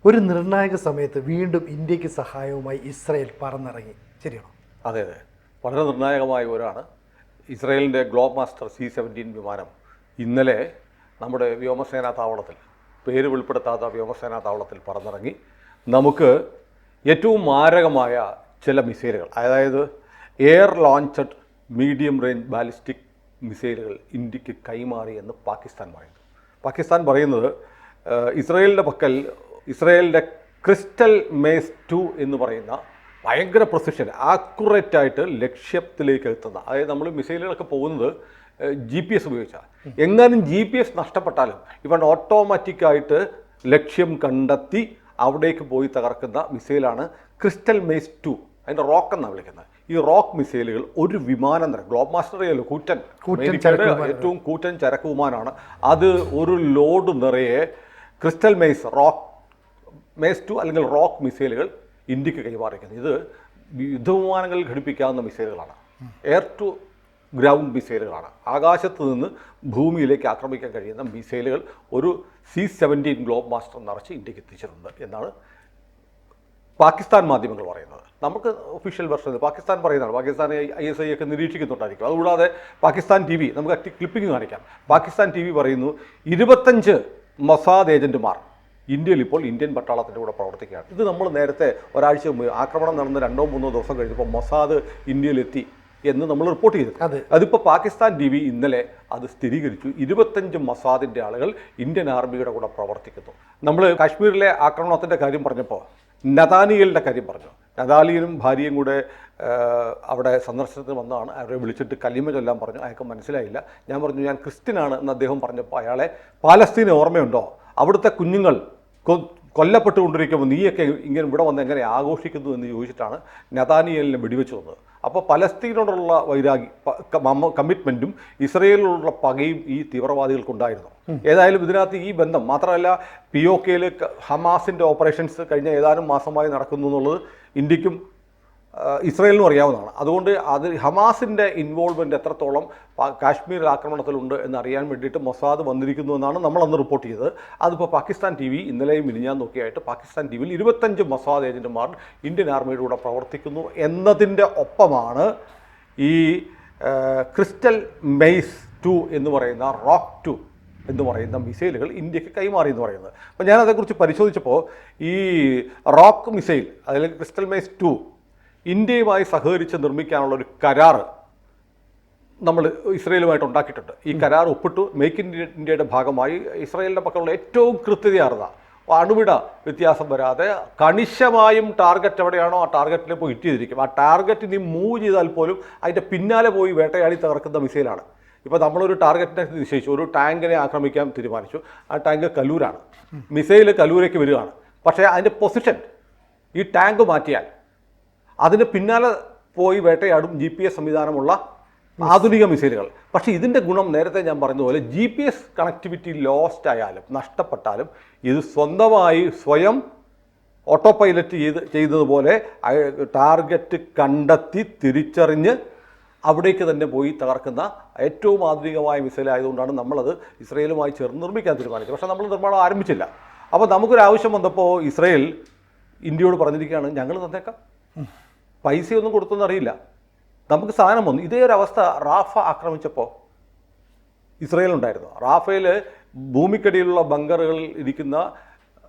ഒരു നിർണായക സമയത്ത് വീണ്ടും ഇന്ത്യക്ക് സഹായവുമായി ഇസ്രായേൽ പറന്നിറങ്ങി, ശരിയാണോ? അതെ അതെ, വളരെ നിർണായകമായ ഒരാണ്. ഇസ്രായേലിൻ്റെ ഗ്ലോബ് മാസ്റ്റർ C-17 വിമാനം ഇന്നലെ നമ്മുടെ വ്യോമസേനാ താവളത്തിൽ, പേര് വെളിപ്പെടുത്താത്ത വ്യോമസേനാ താവളത്തിൽ പറന്നിറങ്ങി. നമുക്ക് ഏറ്റവും മാരകമായ ചില മിസൈലുകൾ, അതായത് air launched medium range ballistic മിസൈലുകൾ ഇന്ത്യക്ക് കൈമാറി എന്ന് പാകിസ്ഥാൻ പറയുന്നു. പാകിസ്ഥാൻ പറയുന്നത് ഇസ്രായേലിൻ്റെ പക്കൽ ഇസ്രായേലിൻ്റെ ക്രിസ്റ്റൽ മേസ് 2 എന്ന് പറയുന്ന ഭയങ്കര പ്രൊസിഷൻ, ആക്യുറേറ്റ് ആയിട്ട് ലക്ഷ്യത്തിലേക്ക് എത്തുന്ന, അതായത് നമ്മൾ മിസൈലുകളൊക്കെ പോകുന്നത് GPS ഉപയോഗിച്ചാൽ, എങ്ങാനും GPS നഷ്ടപ്പെട്ടാലും ഇവൻ ഓട്ടോമാറ്റിക്കായിട്ട് ലക്ഷ്യം കണ്ടെത്തി അവിടേക്ക് പോയി തകർക്കുന്ന മിസൈലാണ് ക്രിസ്റ്റൽ മേസ് 2. അതിൻ്റെ റോക്ക് എന്നാണ് വിളിക്കുന്നത്. ഈ റോക്ക് മിസൈലുകൾ ഒരു വിമാനം തന്നെ, ഗ്ലോബ് മാസ്റ്റർ അറിയാലോ, ഏറ്റവും കൂറ്റൻ ചരക്ക് വിമാനമാണ്. അത് ഒരു ലോഡ് നിറയെ ക്രിസ്റ്റൽ മേസ് 2 അല്ലെങ്കിൽ റോക്ക് മിസൈലുകൾ ഇന്ത്യക്ക് കൈമാറിക്കുന്നത്. ഇത് യുദ്ധവിമാനങ്ങളിൽ ഘടിപ്പിക്കാവുന്ന മിസൈലുകളാണ്, എയർ ടു ഗ്രൗണ്ട് മിസൈലുകളാണ്. ആകാശത്ത് നിന്ന് ഭൂമിയിലേക്ക് ആക്രമിക്കാൻ കഴിയുന്ന മിസൈലുകൾ ഒരു C-17 ഗ്ലോബ് മാസ്റ്റർ നിറച്ച് ഇന്ത്യക്ക് എത്തിച്ചിട്ടുണ്ട് എന്നാണ് പാകിസ്ഥാൻ മാധ്യമങ്ങൾ പറയുന്നത്. നമുക്ക് ഒഫീഷ്യൽ വെർഷൻ പാകിസ്ഥാൻ പറയുന്നതാണ്. പാകിസ്ഥാൻ ISI ഒക്കെ നിരീക്ഷിക്കുന്നുണ്ടായിരിക്കും. അതുകൂടാതെ പാകിസ്ഥാൻ TV, നമുക്ക് ക്ലിപ്പിംഗ് കാണിക്കാം. പാകിസ്ഥാൻ TV പറയുന്നു 25 മൊസാദ് ഏജന്റുമാർ ഇന്ത്യയിൽ ഇപ്പോൾ ഇന്ത്യൻ പട്ടാളത്തിൻ്റെ കൂടെ പ്രവർത്തിക്കുകയാണ്. ഇത് നമ്മൾ നേരത്തെ ഒരാഴ്ച മുമ്പ് ആക്രമണം നടന്ന് 2-3 ദിവസം കഴിഞ്ഞപ്പോൾ മൊസാദ് ഇന്ത്യയിലെത്തി എന്ന് നമ്മൾ റിപ്പോർട്ട് ചെയ്തു. അതിപ്പോൾ പാകിസ്ഥാൻ TV ഇന്നലെ അത് സ്ഥിരീകരിച്ചു. 25 മൊസാദിൻ്റെ ആളുകൾ ഇന്ത്യൻ ആർമിയുടെ കൂടെ പ്രവർത്തിക്കുന്നു. നമ്മൾ കാശ്മീരിലെ ആക്രമണത്തിൻ്റെ കാര്യം പറഞ്ഞപ്പോൾ നദാനിയലിൻ്റെ കാര്യം പറഞ്ഞു. നദാനിയലും ഭാര്യയും കൂടെ അവിടെ സന്ദർശനത്തിന് വന്നതാണ്. അവരെ വിളിച്ചിട്ട് കലിമ ചൊല്ലാൻ പറഞ്ഞു. അയാൾക്ക് മനസ്സിലായില്ല. ഞാൻ പറഞ്ഞു ഞാൻ ക്രിസ്ത്യനാണ് എന്ന് അദ്ദേഹം പറഞ്ഞപ്പോൾ അയാളെ പാലസ്തീനെ ഓർമ്മയുണ്ടോ, അവിടുത്തെ കുഞ്ഞുങ്ങൾ കൊല്ലപ്പെട്ടുകൊണ്ടിരിക്കുമ്പോൾ നീയൊക്കെ ഇങ്ങനെ ഇവിടെ വന്ന് എങ്ങനെ ആഘോഷിക്കുന്നു എന്ന് ചോദിച്ചിട്ടാണ് നദാനിയലിനെ വെടിവെച്ച് വന്നത്. അപ്പോൾ പലസ്തീനോടുള്ള കമ്മിറ്റ്മെൻറ്റും ഇസ്രയേലിലുള്ള പകയും ഈ തീവ്രവാദികൾക്കുണ്ടായിരുന്നു. ഏതായാലും ഇതിനകത്ത് ഈ ബന്ധം മാത്രമല്ല, POKയിൽ ഹമാസിൻ്റെ ഓപ്പറേഷൻസ് കഴിഞ്ഞ ഏതാനും മാസമായി നടക്കുന്നു എന്നുള്ളത് ഇന്ത്യക്കും ഇസ്രയേലിനും അറിയാവുന്നതാണ്. അതുകൊണ്ട് അത് ഹമാസിൻ്റെ ഇൻവോൾവ്മെൻറ്റ് എത്രത്തോളം കാശ്മീർ ആക്രമണത്തിലുണ്ട് എന്നറിയാൻ വേണ്ടിയിട്ട് മൊസാദ് വന്നിരിക്കുന്നു എന്നാണ് നമ്മളന്ന് റിപ്പോർട്ട് ചെയ്തത്. അതിപ്പോൾ പാകിസ്ഥാൻ TV ഇന്നലെയും മിനിഞ്ഞാൻ നോക്കിയായിട്ട് പാകിസ്ഥാൻ TVയിൽ 25 മൊസാദ് ഏജന്റുമാർ ഇന്ത്യൻ ആർമിയുടെ കൂടെ പ്രവർത്തിക്കുന്നു എന്നതിൻ്റെ ഒപ്പമാണ് ഈ ക്രിസ്റ്റൽ മേസ് 2 എന്ന് പറയുന്ന റോക്ക് 2 എന്ന് പറയുന്ന മിസൈലുകൾ ഇന്ത്യക്ക് കൈമാറി എന്ന് പറയുന്നത്. അപ്പോൾ ഞാൻ അതേക്കുറിച്ച് പരിശോധിച്ചപ്പോൾ ഈ റോക്ക് മിസൈൽ, അതിൽ ക്രിസ്റ്റൽ മേസ് 2 ഇന്ത്യയുമായി സഹകരിച്ച് നിർമ്മിക്കാനുള്ള ഒരു കരാർ നമ്മൾ ഇസ്രയേലുമായിട്ട് ഉണ്ടാക്കിയിട്ടുണ്ട്. ഈ കരാർ ഒപ്പിട്ടു. മേക്ക് ഇൻ ഇന്ത്യയുടെ ഭാഗമായി ഇസ്രയേലിൻ്റെ പക്കലുള്ള ഏറ്റവും കൃത്യതയാർന്ന, അണുവിട വ്യത്യാസം വരാതെ കണിശമായും ടാർഗറ്റ് എവിടെയാണോ ആ ടാർഗറ്റിൽ പോയി ഹിറ്റ് ചെയ്തിരിക്കും. ആ ടാർഗറ്റ് നീ മൂവ് ചെയ്താൽ പോലും അതിൻ്റെ പിന്നാലെ പോയി വേട്ടയാടി തകർക്കുന്ന മിസൈലാണ്. ഇപ്പോൾ നമ്മളൊരു ടാർഗറ്റിനെ നിശ്ചയിച്ചു, ഒരു ടാങ്കിനെ ആക്രമിക്കാൻ തീരുമാനിച്ചു. ആ ടാങ്ക് കലൂരാണ്, മിസൈൽ കലൂരേക്ക് വരികയാണ്. പക്ഷേ അതിൻ്റെ പൊസിഷൻ ഈ ടാങ്ക് മാറ്റിയാൽ അതിന് പിന്നാലെ പോയി വേട്ടയാടും GPS സംവിധാനമുള്ള ആധുനിക മിസൈലുകൾ. പക്ഷേ ഇതിൻ്റെ ഗുണം നേരത്തെ ഞാൻ പറഞ്ഞതുപോലെ GPS കണക്ടിവിറ്റി ലോസ്റ്റ് ആയാലും നഷ്ടപ്പെട്ടാലും ഇത് സ്വന്തമായി സ്വയം ഓട്ടോ പൈലറ്റ് ചെയ്തതുപോലെ ടാർഗറ്റ് കണ്ടെത്തി തിരിച്ചറിഞ്ഞ് അവിടേക്ക് തന്നെ പോയി തകർക്കുന്ന ഏറ്റവും ആധുനികമായ മിസൈൽ ആയതുകൊണ്ടാണ് നമ്മളത് ഇസ്രയേലുമായി ചേർന്ന് നിർമ്മിക്കാൻ തീരുമാനിച്ചത്. പക്ഷേ നമ്മൾ നിർമ്മാണം ആരംഭിച്ചില്ല. അപ്പോൾ നമുക്കൊരാവശ്യം വന്നപ്പോൾ ഇസ്രയേൽ ഇന്ത്യയോട് പറഞ്ഞിരിക്കുകയാണ്, ഞങ്ങൾ തന്നേക്കാം, പൈസയൊന്നും കൊടുത്തൊന്നും അറിയില്ല, നമുക്ക് സാധനം വന്നു. ഇതേ ഒരു അവസ്ഥ റാഫ ആക്രമിച്ചപ്പോൾ ഇസ്രയേലുണ്ടായിരുന്നു. റാഫയിൽ ഭൂമിക്കടിയിലുള്ള ബങ്കറുകളിൽ ഇരിക്കുന്ന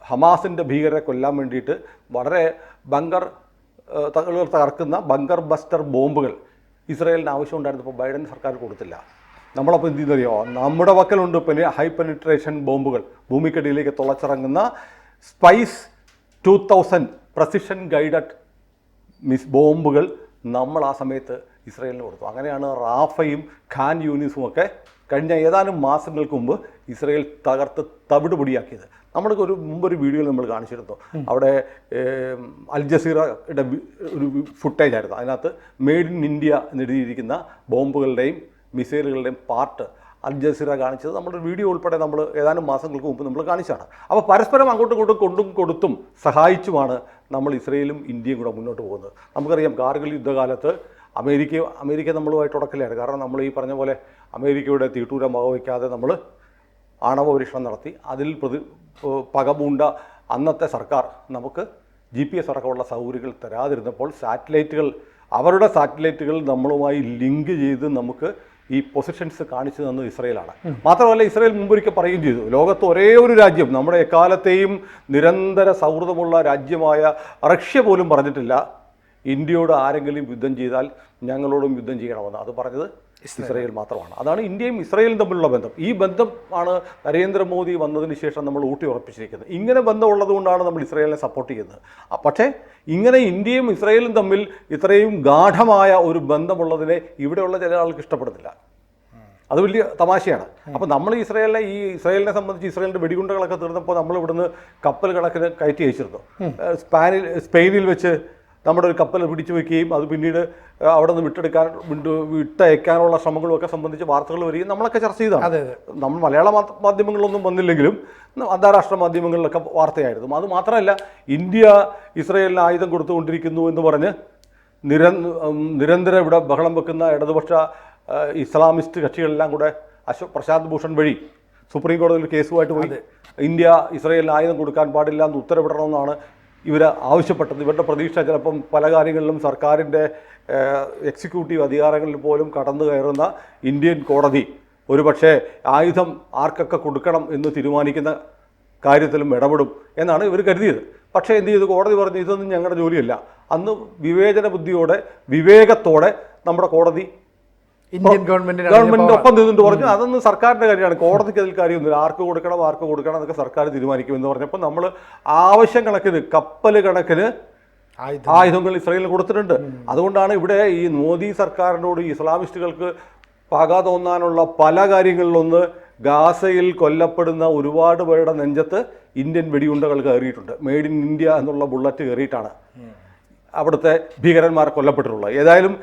ഹമാസിൻ്റെ ഭീകരരെ കൊല്ലാൻ വേണ്ടിയിട്ട് വളരെ തകർക്കുന്ന ബങ്കർ ബസ്റ്റർ ബോംബുകൾ ഇസ്രയേലിന് ആവശ്യമുണ്ടായിരുന്നപ്പോൾ ബൈഡൻ സർക്കാർ കൊടുത്തില്ല. നമ്മളപ്പോൾ എന്ത് ചെയ്യുന്നറിയോ, നമ്മുടെ പക്കലുണ്ട് ഹൈ പെനിട്രേഷൻ ബോംബുകൾ, ഭൂമിക്കടിയിലേക്ക് തുളച്ചിറങ്ങുന്ന സ്പൈസ് 2000 പ്രസിഷൻ ഗൈഡഡ് ബോംബുകൾ നമ്മൾ ആ സമയത്ത് ഇസ്രയേലിന് കൊടുത്തു. അങ്ങനെയാണ് റാഫയും ഖാൻ യൂനിസും ഒക്കെ കഴിഞ്ഞ ഏതാനും മാസങ്ങൾക്ക് മുമ്പ് ഇസ്രയേൽ തകർത്ത് തവിടുപൊടിയാക്കിയത്. നമ്മൾക്ക് മുമ്പൊരു വീഡിയോയിൽ നമ്മൾ കാണിച്ചിരുന്നു. അവിടെ അൽ ജസീറയുടെ ഒരു ഫുട്ടേജ് ആയിരുന്നു. അതിനകത്ത് മെയ്ഡ് ഇൻ ഇന്ത്യ എന്നെഴുതിയിരിക്കുന്ന ബോംബുകളുടെയും മിസൈലുകളുടെയും പാർട്ട് അൽ ജസീറ കാണിച്ചത് നമ്മുടെ വീഡിയോ ഉൾപ്പെടെ നമ്മൾ ഏതാനും മാസങ്ങൾക്ക് മുമ്പ് നമ്മൾ കാണിച്ചാണ്. അപ്പോൾ പരസ്പരം അങ്ങോട്ടും ഇങ്ങോട്ടും കൊണ്ടും കൊടുത്തും സഹായിച്ചുമാണ് നമ്മൾ ഇസ്രയേലും ഇന്ത്യയും കൂടെ മുന്നോട്ട് പോകുന്നത്. നമുക്കറിയാം കാർഗിൽ യുദ്ധകാലത്ത് അമേരിക്ക നമ്മളുമായിട്ട് ഉടക്കില്ലായിരുന്നു. കാരണം നമ്മൾ ഈ പറഞ്ഞ പോലെ അമേരിക്കയുടെ തീട്ടൂരം വകവയ്ക്കാതെ നമ്മൾ ആണവ പരീക്ഷണം നടത്തി. അതിൽ പകപൂണ്ട അന്നത്തെ സർക്കാർ നമുക്ക് GPS അടക്കമുള്ള സൗകര്യങ്ങൾ തരാതിരുന്നപ്പോൾ അവരുടെ സാറ്റലൈറ്റുകൾ നമ്മളുമായി ലിങ്ക് ചെയ്ത് നമുക്ക് ഈ പൊസിഷൻസ് കാണിച്ചു തന്നത് ഇസ്രയേലാണ്. മാത്രമല്ല, ഇസ്രയേൽ മുമ്പൊരിക്കൽ പറയുകയും ചെയ്തു, ലോകത്ത് ഒരേ ഒരു രാജ്യം, നമ്മുടെ എക്കാലത്തെയും നിരന്തര സൗഹൃദമുള്ള രാജ്യമായ റഷ്യ പോലും പറഞ്ഞിട്ടില്ല ഇന്ത്യയോട് ആരെങ്കിലും യുദ്ധം ചെയ്താൽ ഞങ്ങളോടും യുദ്ധം ചെയ്യണമെന്ന്. അത് പറഞ്ഞത് ഇസ്രയേൽ മാത്രമാണ്. അതാണ് ഇന്ത്യയും ഇസ്രയേലും തമ്മിലുള്ള ബന്ധം. ഈ ബന്ധം ആണ് നരേന്ദ്രമോദി വന്നതിന് ശേഷം നമ്മൾ ഊട്ടി ഉറപ്പിച്ചിരിക്കുന്നത്. ഇങ്ങനെ ബന്ധമുള്ളത് കൊണ്ടാണ് നമ്മൾ ഇസ്രയേലിനെ സപ്പോർട്ട് ചെയ്യുന്നത്. പക്ഷേ ഇങ്ങനെ ഇന്ത്യയും ഇസ്രയേലും തമ്മിൽ ഇത്രയും ഗാഢമായ ഒരു ബന്ധമുള്ളതിനെ ഇവിടെയുള്ള ചില ആൾക്ക് ഇഷ്ടപ്പെടുന്നില്ല. അത് വലിയ തമാശയാണ്. അപ്പോൾ നമ്മൾ ഇസ്രയേലിനെ സംബന്ധിച്ച് ഇസ്രയേലിൻ്റെ വെടികുണ്ടകളൊക്കെ തീർന്നപ്പോൾ നമ്മൾ ഇവിടുന്ന് കപ്പൽ കണക്കിന് കയറ്റി അയച്ചിരുന്നു. സ്പെയിനിൽ വെച്ച് നമ്മുടെ ഒരു കപ്പൽ പിടിച്ചു വയ്ക്കുകയും അത് പിന്നീട് അവിടെ നിന്ന് വിട്ടയക്കാനുള്ള ശ്രമങ്ങളുമൊക്കെ സംബന്ധിച്ച് വാർത്തകൾ വരികയും നമ്മളൊക്കെ ചർച്ച ചെയ്തതാണ്. നമ്മൾ മലയാള മാധ്യമങ്ങളിലൊന്നും വന്നില്ലെങ്കിലും അന്താരാഷ്ട്ര മാധ്യമങ്ങളിലൊക്കെ വാർത്തയായിരുന്നു. അത് മാത്രമല്ല, ഇന്ത്യ ഇസ്രയേലിന് ആയുധം കൊടുത്തുകൊണ്ടിരിക്കുന്നു എന്ന് പറഞ്ഞ് നിരന്തരം ഇവിടെ ബഹളം വെക്കുന്ന ഇടതുപക്ഷ ഇസ്ലാമിസ്റ്റ് കക്ഷികളെല്ലാം കൂടെ പ്രശാന്ത് ഭൂഷൺ വഴി സുപ്രീം കോടതിയിൽ കേസുമായിട്ട് പോയി ഇന്ത്യ ഇസ്രയേലിന് ആയുധം കൊടുക്കാൻ പാടില്ല എന്ന് ഉത്തരവിടണമെന്നാണ് ഇവർ ആവശ്യപ്പെട്ടത്. ഇവരുടെ പ്രതീക്ഷ ചിലപ്പം പല കാര്യങ്ങളിലും സർക്കാരിൻ്റെ എക്സിക്യൂട്ടീവ് അധികാരങ്ങളിൽ പോലും കടന്നു കയറുന്ന ഇന്ത്യൻ കോടതി ഒരുപക്ഷെ ആയുധം ആർക്കൊക്കെ കൊടുക്കണം എന്ന് തീരുമാനിക്കുന്ന കാര്യത്തിലും ഇടപെടും എന്നാണ് ഇവർ കരുതിയത്. പക്ഷേ എന്ത് ചെയ്തു? കോടതി പറഞ്ഞു ഇതൊന്നും ഞങ്ങളുടെ ജോലിയല്ല. അന്ന് വിവേചന ബുദ്ധിയോടെ വിവേകത്തോടെ നമ്മുടെ കോടതി ഇന്ത്യൻ ഗവൺമെന്റിന്റെ ഒപ്പം നിന്നിട്ട് പറഞ്ഞു അതൊന്നും സർക്കാരിന്റെ കാര്യമാണ്, കോടതിക്ക് അതിൽ കാര്യമൊന്നുമില്ല, ആർക്ക് കൊടുക്കണം എന്നൊക്കെ സർക്കാർ തീരുമാനിക്കുമെന്ന് പറഞ്ഞപ്പോൾ നമ്മൾ ആവശ്യം കണക്കിന് കപ്പൽ കണക്കിന് ആയുധങ്ങൾ ഇസ്രയേലിന് കൊടുത്തിട്ടുണ്ട്. അതുകൊണ്ടാണ് ഇവിടെ ഈ മോദി സർക്കാരിനോട് ഇസ്ലാമിസ്റ്റുകൾക്ക് പക തോന്നാനുള്ള പല കാര്യങ്ങളിലൊന്ന് ഗാസയിൽ കൊല്ലപ്പെടുന്ന ഒരുപാട് പേരുടെ നെഞ്ചത്ത് ഇന്ത്യൻ വെടിയുണ്ടകൾ കയറിയിട്ടുണ്ട്. മെയ്ഡ് ഇൻ ഇന്ത്യ എന്നുള്ള ബുള്ളറ്റ് കയറിയിട്ടാണ് അവിടുത്തെ ഭീകരന്മാർ കൊല്ലപ്പെട്ടിട്ടുള്ളത്. ഏതായാലും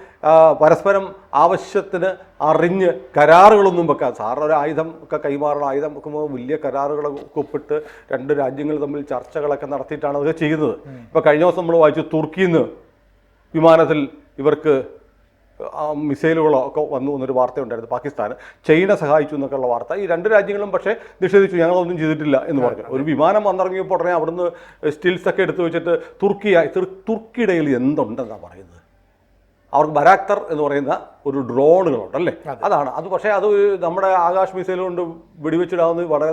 പരസ്പരം ആവശ്യത്തിന് അറിഞ്ഞ് കരാറുകളൊന്നും വെക്കാൻ, സാറിന് ഒരു ആയുധം ഒക്കെ കൈമാറണം, ആയുധം വെക്കുമ്പോൾ വലിയ കരാറുകളൊക്കെ ഒപ്പിട്ട് രണ്ട് രാജ്യങ്ങൾ തമ്മിൽ ചർച്ചകളൊക്കെ നടത്തിയിട്ടാണ് അതൊക്കെ ചെയ്യുന്നത്. ഇപ്പോൾ കഴിഞ്ഞ ദിവസം നമ്മൾ വായിച്ചു, തുർക്കിയിൽ നിന്ന് വിമാനത്തിൽ ഇവർക്ക് മിസൈലുകളൊക്കെ വന്നു എന്നൊരു വാർത്തയുണ്ടായിരുന്നു. പാകിസ്ഥാൻ ചൈന സഹായിച്ചു എന്നൊക്കെയുള്ള വാർത്ത. ഈ രണ്ട് രാജ്യങ്ങളും പക്ഷേ നിഷേധിച്ചു, ഞങ്ങളൊന്നും ചെയ്തിട്ടില്ല എന്ന് പറഞ്ഞു. ഒരു വിമാനം വന്നിറങ്ങിയപ്പോൾ ഉടനെ അവിടുന്ന് സ്റ്റിൽസൊക്കെ എടുത്തു വെച്ചിട്ട് തുർക്കിയിടയിൽ എന്തുണ്ടെന്നാണ് പറയുന്നത്. അവർക്ക് ബരാക്തർ എന്ന് പറയുന്ന ഒരു ഡ്രോണുകളുണ്ടല്ലേ, അതാണ് അത്. പക്ഷേ അത് നമ്മുടെ ആകാശ് മിസൈൽ കൊണ്ട് വെടിവെച്ചിടാവുന്നത് വളരെ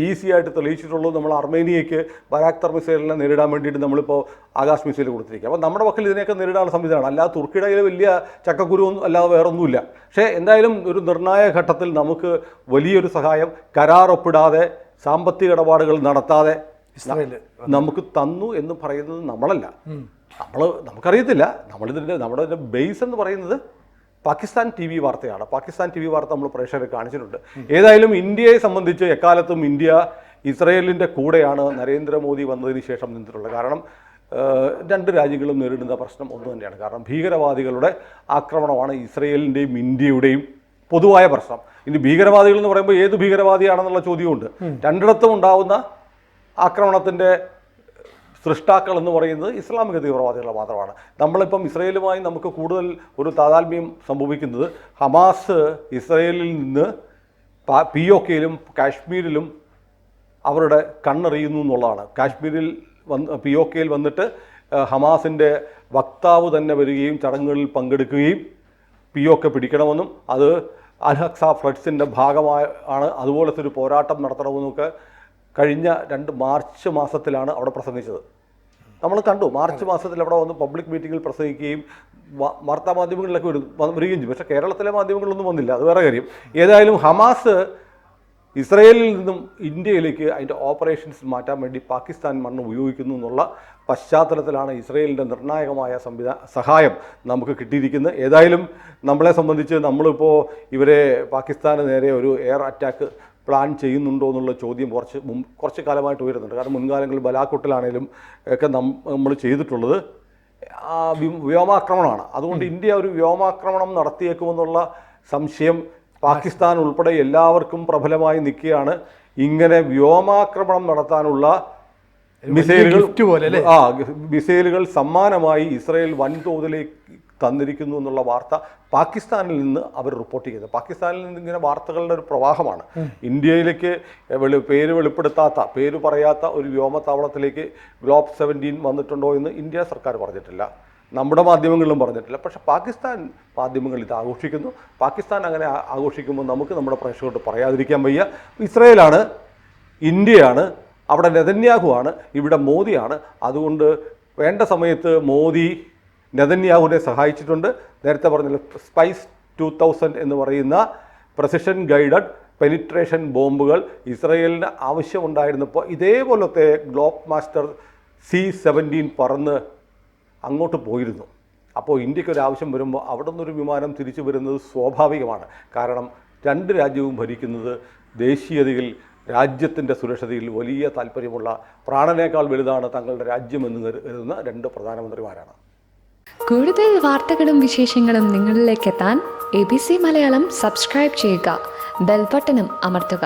ഈസി ആയിട്ട് തെളിയിച്ചിട്ടുള്ളൂ. നമ്മൾ അർമേനിയയ്ക്ക് ബരാക്തർ മിസൈലിനെ നേരിടാൻ വേണ്ടിയിട്ട് നമ്മളിപ്പോൾ ആകാശ് മിസൈൽ കൊടുത്തിരിക്കുക. അപ്പോൾ നമ്മുടെ പക്കൽ ഇതിനെയൊക്കെ നേരിടാനുള്ള സംവിധാനമാണ്. അല്ലാതെ തുർക്കിയുടെ വലിയ ചക്കക്കുരു അല്ലാതെ വേറെ ഒന്നുമില്ല. പക്ഷേ എന്തായാലും ഒരു നിർണായക ഘട്ടത്തിൽ നമുക്ക് വലിയൊരു സഹായം കരാറൊപ്പിടാതെ സാമ്പത്തിക ഇടപാടുകൾ നടത്താതെ നമുക്ക് തന്നു എന്ന് പറയുന്നത് നമ്മളല്ല, നമുക്കറിയത്തില്ല. നമ്മുടെ ബേസ് എന്ന് പറയുന്നത് പാകിസ്ഥാൻ TV വാർത്തയാണ്. പാകിസ്ഥാൻ TV വാർത്ത നമ്മൾ പ്രേക്ഷകരെ കാണിച്ചിട്ടുണ്ട്. ഏതായാലും ഇന്ത്യയെ സംബന്ധിച്ച് എക്കാലത്തും ഇന്ത്യ ഇസ്രയേലിൻ്റെ കൂടെയാണ് നരേന്ദ്രമോദി വന്നതിന് ശേഷം നിന്നിട്ടുള്ളത്. കാരണം രണ്ട് രാജ്യങ്ങളും നേരിടുന്ന പ്രശ്നം ഒന്ന് തന്നെയാണ്. കാരണം ഭീകരവാദികളുടെ ആക്രമണമാണ് ഇസ്രയേലിൻ്റെയും ഇന്ത്യയുടെയും പൊതുവായ പ്രശ്നം. ഇനി ഭീകരവാദികൾ എന്ന് പറയുമ്പോൾ ഏത് ഭീകരവാദിയാണെന്നുള്ള ചോദ്യമുണ്ട്. രണ്ടിടത്തും ഉണ്ടാവുന്ന ആക്രമണത്തിൻ്റെ സൃഷ്ടാക്കൾ എന്ന് പറയുന്നത് ഇസ്ലാമിക തീവ്രവാദികൾ മാത്രമാണ്. നമ്മളിപ്പം ഇസ്രയേലുമായി നമുക്ക് കൂടുതൽ ഒരു താതാത്മ്യം സംഭവിക്കുന്നത് ഹമാസ് ഇസ്രയേലിൽ നിന്ന് POKയിലും കാശ്മീരിലും അവരുടെ കണ്ണെറിയുന്നു എന്നുള്ളതാണ്. കാശ്മീരിൽ POKയിൽ വന്നിട്ട് ഹമാസിൻ്റെ വക്താവ് തന്നെ വരികയും ചടങ്ങുകളിൽ പങ്കെടുക്കുകയും POK പിടിക്കണമെന്നും അത് അൽ-അഖ്സ ഫ്ലഡ്സിൻ്റെ ഭാഗമാണ്, അതുപോലത്തെ ഒരു പോരാട്ടം നടത്തണമെന്നൊക്കെ കഴിഞ്ഞ മാർച്ച് മാസത്തിലാണ് അവിടെ പ്രസംഗിച്ചത്. നമ്മൾ കണ്ടു, മാർച്ച് മാസത്തിൽ അവിടെ വന്ന് പബ്ലിക് മീറ്റിങ്ങിൽ പ്രസംഗിക്കുകയും വാർത്താ മാധ്യമങ്ങളിലൊക്കെ വരികയും ചെയ്യും. പക്ഷേ കേരളത്തിലെ മാധ്യമങ്ങളൊന്നും വന്നില്ല, അത് വേറെ കാര്യം. ഏതായാലും ഹമാസ് ഇസ്രയേലിൽ നിന്നും ഇന്ത്യയിലേക്ക് അതിൻ്റെ ഓപ്പറേഷൻസ് മാറ്റാൻ വേണ്ടി പാകിസ്ഥാൻ മണ്ണ് ഉപയോഗിക്കുന്നു എന്നുള്ള പശ്ചാത്തലത്തിലാണ് ഇസ്രയേലിൻ്റെ നിർണായകമായ സഹായം നമുക്ക് കിട്ടിയിരിക്കുന്നത്. ഏതായാലും നമ്മളെ സംബന്ധിച്ച് നമ്മളിപ്പോൾ ഇവരെ പാകിസ്ഥാന് നേരെ ഒരു എയർ അറ്റാക്ക് പ്ലാൻ ചെയ്യുന്നുണ്ടോ എന്നുള്ള ചോദ്യം കുറച്ച് കാലമായിട്ട് ഉയരുന്നുണ്ട്. കാരണം മുൻകാലങ്ങളിൽ ബലാക്കോട്ടിലാണേലും ഒക്കെ നമ്മൾ ചെയ്തിട്ടുള്ളത് വ്യോമാക്രമണമാണ്. അതുകൊണ്ട് ഇന്ത്യ ഒരു വ്യോമാക്രമണം നടത്തിയേക്കുമെന്നുള്ള സംശയം പാകിസ്ഥാൻ ഉൾപ്പെടെ എല്ലാവർക്കും പ്രബലമായി നിൽക്കുകയാണ്. ഇങ്ങനെ വ്യോമാക്രമണം നടത്താനുള്ള മിസൈലുകൾ സമ്മാനമായി ഇസ്രയേൽ വൻതോതിലേക്ക് തന്നിരിക്കുന്നു എന്നുള്ള വാർത്ത പാകിസ്ഥാനിൽ നിന്ന് അവർ റിപ്പോർട്ട് ചെയ്തത്. പാകിസ്ഥാനിൽ നിന്ന് ഇങ്ങനെ വാർത്തകളുടെ ഒരു പ്രവാഹമാണ്. ഇന്ത്യയിലേക്ക് പേര് വെളിപ്പെടുത്താത്ത, പേര് പറയാത്ത ഒരു വ്യോമത്താവളത്തിലേക്ക് ഗ്ലോബ് 17 വന്നിട്ടുണ്ടോ എന്ന് ഇന്ത്യ സർക്കാർ പറഞ്ഞിട്ടില്ല, നമ്മുടെ മാധ്യമങ്ങളിലും പറഞ്ഞിട്ടില്ല. പക്ഷേ പാകിസ്ഥാൻ മാധ്യമങ്ങൾ ഇത് ആഘോഷിക്കുന്നു. പാകിസ്ഥാൻ അങ്ങനെ ആഘോഷിക്കുമ്പോൾ നമുക്ക് നമ്മുടെ പ്രേക്ഷകരോട് പറയാതിരിക്കാൻ വയ്യ. ഇസ്രയേലാണ്, ഇന്ത്യയാണ്, അവിടെ നെതന്യാഹുവാണ്, ഇവിടെ മോദിയാണ്. അതുകൊണ്ട് വേണ്ട സമയത്ത് മോദി നെതന്യാഹുവിനെ സഹായിച്ചിട്ടുണ്ട്. നേരത്തെ പറഞ്ഞ സ്പൈസ് 2000 എന്ന് പറയുന്ന പ്രസിഷൻ ഗൈഡഡ് പെനിട്രേഷൻ ബോംബുകൾ ഇസ്രയേലിന് ആവശ്യമുണ്ടായിരുന്നപ്പോൾ ഇതേപോലത്തെ ഗ്ലോബ് മാസ്റ്റർ C-17 പറന്ന് അങ്ങോട്ട് പോയിരുന്നു. അപ്പോൾ ഇന്ത്യക്കൊരാവശ്യം വരുമ്പോൾ അവിടെ നിന്നൊരു വിമാനം തിരിച്ചു വരുന്നത് സ്വാഭാവികമാണ്. കാരണം രണ്ട് രാജ്യവും ഭരിക്കുന്നത് ദേശീയതയിൽ, രാജ്യത്തിൻ്റെ സുരക്ഷതയിൽ വലിയ താല്പര്യമുള്ള, പ്രാണനേക്കാൾ വലുതാണ് തങ്ങളുടെ രാജ്യമെന്ന് കരുതുന്ന രണ്ട് പ്രധാനമന്ത്രിമാരാണ്. കൂടുതൽ വാർത്തകളും വിശേഷങ്ങളും നിങ്ങളിലേക്ക് എത്താൻ ABC മലയാളം സബ്സ്ക്രൈബ് ചെയ്യുക, ബെൽ ബട്ടണും അമർത്തുക.